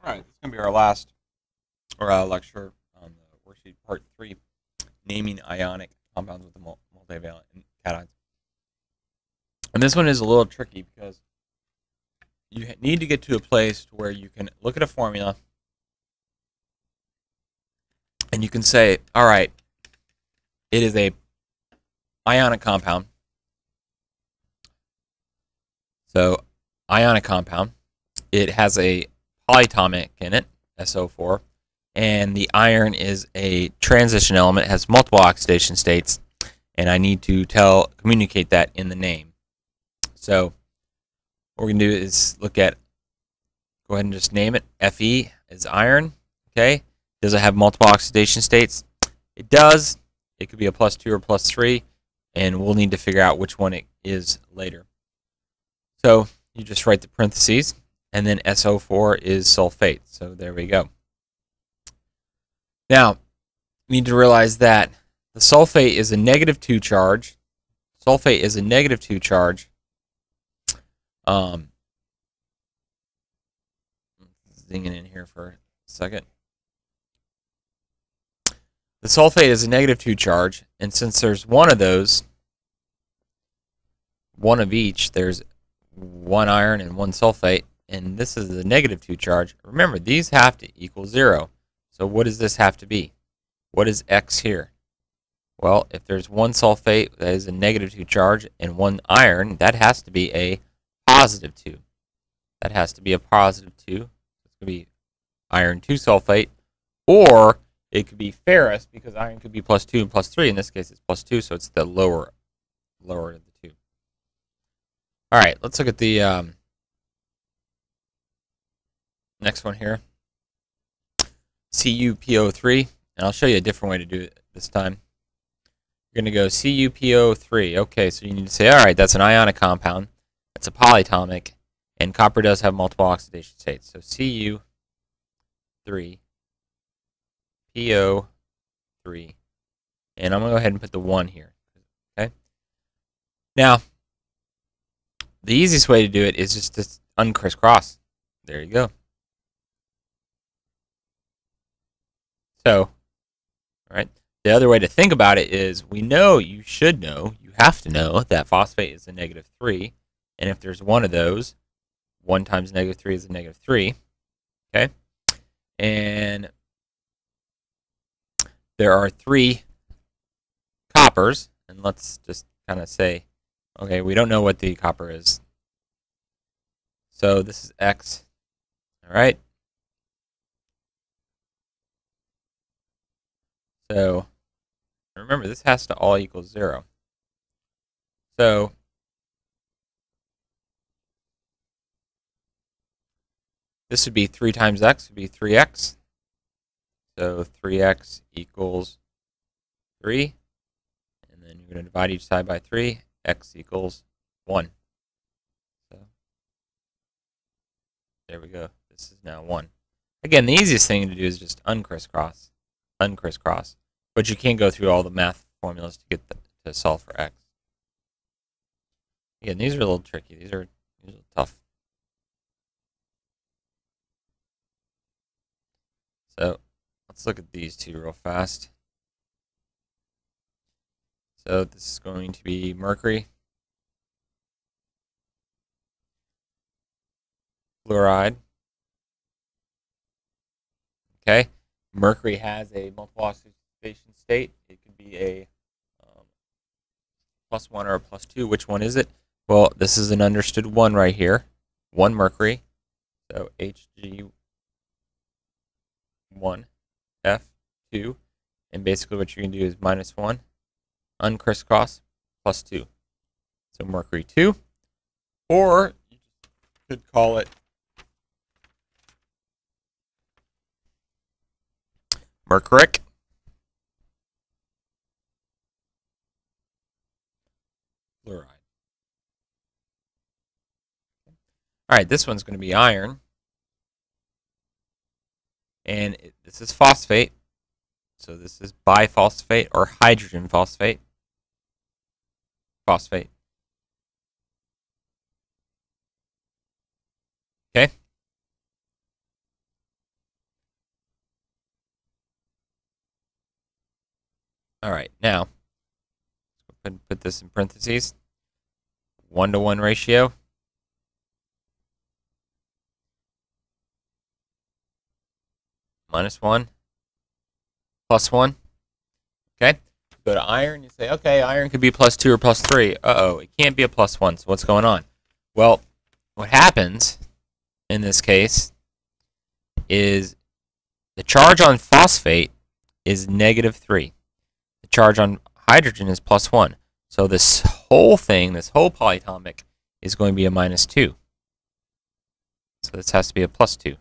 All right, this is going to be our last lecture on the worksheet part 3, naming ionic compounds with the multivalent cations. And this one is a little tricky because you need to get to a place where you can look at a formula and you can say, all right, it is a ionic compound. So ionic compound, it has a polyatomic in it, SO4, and the iron is a transition element, it has multiple oxidation states, and I need to communicate that in the name. So what we're going to do is go ahead and just name it. Fe is iron. Okay. Does it have multiple oxidation states? It does. It could be a +2 or +3, and we'll need to figure out which one it is later. So you just write the parentheses, and then SO4 is sulfate. So there we go. Now, you need to realize that the sulfate is a -2 charge. Sulfate is a -2 charge. Zinging in here for a second. The sulfate is a -2 charge, and since there's one of those, one of each, there's one iron and one sulfate, and this is the -2 charge. Remember, these have to equal 0. So what does this have to be? What is X here? Well, if there's one sulfate that is a -2 charge and one iron, that has to be a +2. That has to be a +2. It's going to be iron 2 sulfate, or it could be ferrous because iron could be +2 and +3. In this case, it's +2, so it's the lower of the two. All right, let's look at the next one here. CuPO3, and I'll show you a different way to do it this time. You're going to go CuPO3. Okay, so you need to say, all right, that's an ionic compound. It's a polyatomic, and copper does have multiple oxidation states. So Cu3, PO3, and I'm going to go ahead and put the 1 here. Okay. Now, the easiest way to do it is just to uncrisscross. There you go. So, all right. The other way to think about it is you have to know that phosphate is a -3, and if there's one of those, 1 times -3 is a -3. Okay, and there are 3 coppers, and let's just kind of say, okay, we don't know what the copper is. So this is X, all right? So remember, this has to all equal 0. So this would be 3 times X, would be 3X. So 3X equals 3. And then you're going to divide each side by 3. X equals 1. So there we go. This is now 1. Again, the easiest thing to do is just uncrisscross. But you can't go through all the math formulas to get to solve for X. Again, these are a little tricky. These are tough. So let's look at these two real fast. So this is going to be mercury, fluoride. Okay, mercury has a multiple oxidation state. It could be a +1 or a +2. Which one is it? Well, this is an understood 1 right here. 1 mercury. So Hg1 F2. And basically what you're going to do is -1, uncrisscross, +2. So mercury 2. Or you could call it mercuric. Fluoride. All right, this one's going to be iron. And this is phosphate. So this is biphosphate or hydrogen phosphate. Phosphate. Okay. All right, now put this in parentheses. 1-to-1 ratio. -1, +1. Okay. Go to iron. You say, okay, iron could be +2 or +3. Uh-oh, it can't be a +1. So what's going on? Well, what happens in this case is the charge on phosphate is -3. The charge on hydrogen is +1. So this whole thing, this whole polyatomic, is going to be a -2. So this has to be a +2.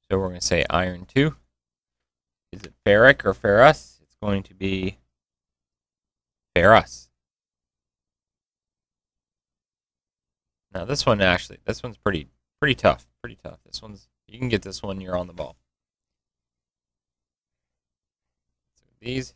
So we're going to say iron 2. Is it ferric or ferrous? It's going to be ferrous. Now this one this one's pretty tough. Pretty tough. You can get this one, you're on the ball. So these.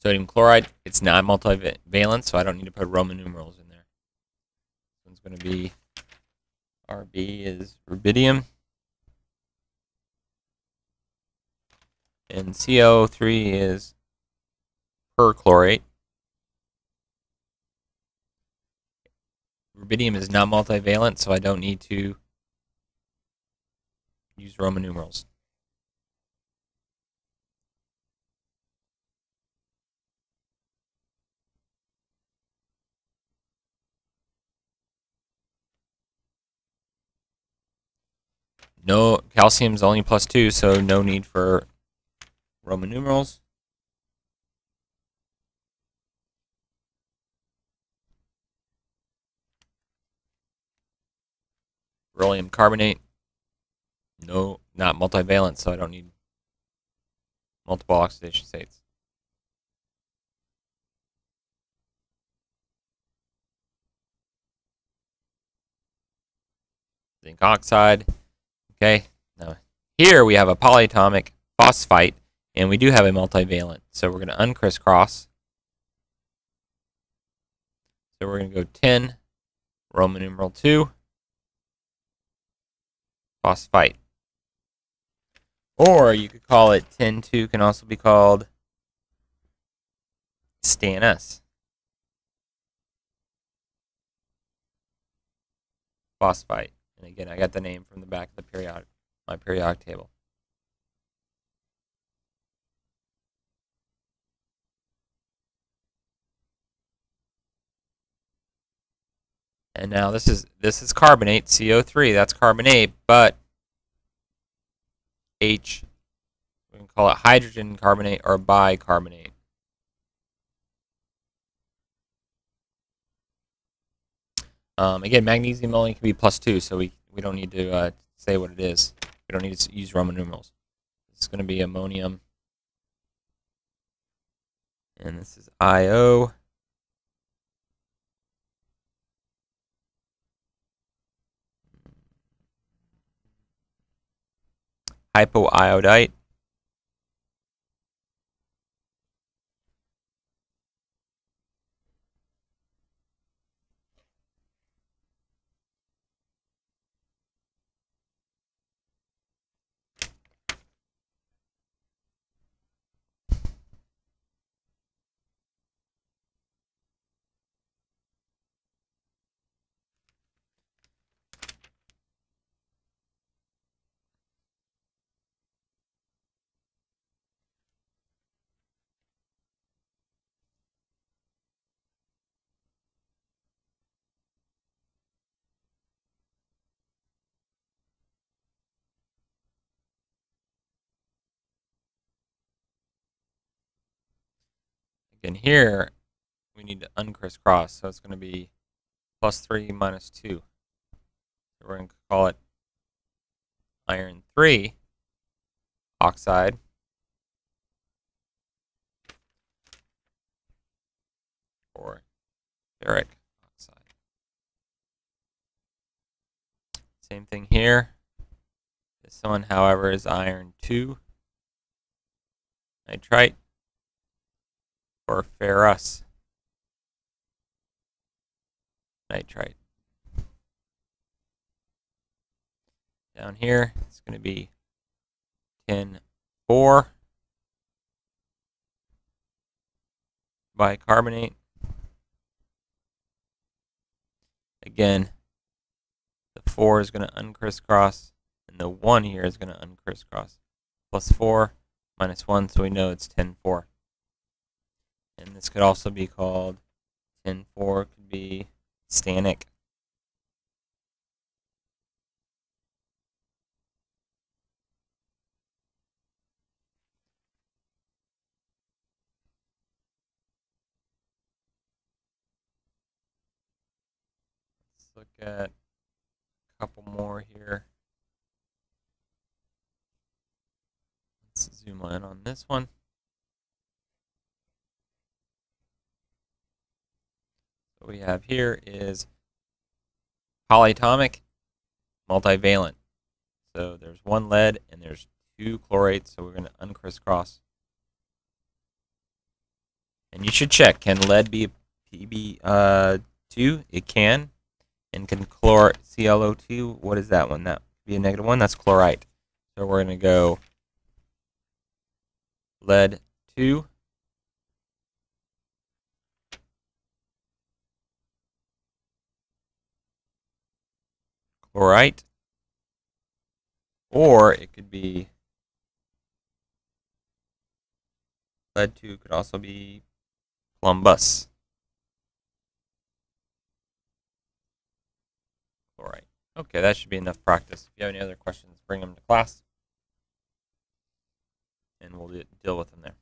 Sodium chloride, it's not multivalent, so I don't need to put Roman numerals in there. This one's going to be, RB is rubidium. And CO3 is perchlorate. Rubidium is not multivalent, so I don't need to use Roman numerals. No, calcium's only +2, so no need for Roman numerals. Beryllium carbonate, no, not multivalent, so I don't need multiple oxidation states. Zinc oxide. Okay, now here we have a polyatomic phosphite, and we do have a multivalent. So we're going to uncrisscross. So we're going to go 10, Roman numeral 2, phosphite. Or you could call it 10-2, can also be called stannous. Phosphite. And again, I got the name from the back of the my periodic table. And now this is carbonate, CO3, that's carbonate, but H, we can call it hydrogen carbonate or bicarbonate. Again, magnesium only can be +2, so we don't need to say what it is. We don't need to use Roman numerals. This is going to be ammonium. And this is IO. Hypoiodite. Again, here we need to uncrisscross, so it's going to be +3 -2. So we're going to call it iron 3 oxide. Or ferric oxide. Same thing here. This one, however, is iron 2 nitrite or ferrous nitrite. Down here, it's going to be tin 4 bicarbonate. Again, the 4 is going to uncrisscross, and the 1 here is going to uncrisscross. Plus 4 minus 1, so we know it's tin 4. And this could also be called tin 4, could be stannic. Let's look at a couple more here. Let's zoom in on this one. What we have here is polyatomic multivalent. So there's 1 lead and there's 2 chlorates, so we're going to uncrisscross. And you should check, can lead be a Pb2? It can. And can ClO2, what is that one? That would be a -1, that's chlorite. So we're going to go lead 2. Chlorite. Or it could be lead 2 could also be plumbus. Chlorite. Okay, that should be enough practice. If you have any other questions, bring them to class, and we'll deal with them there.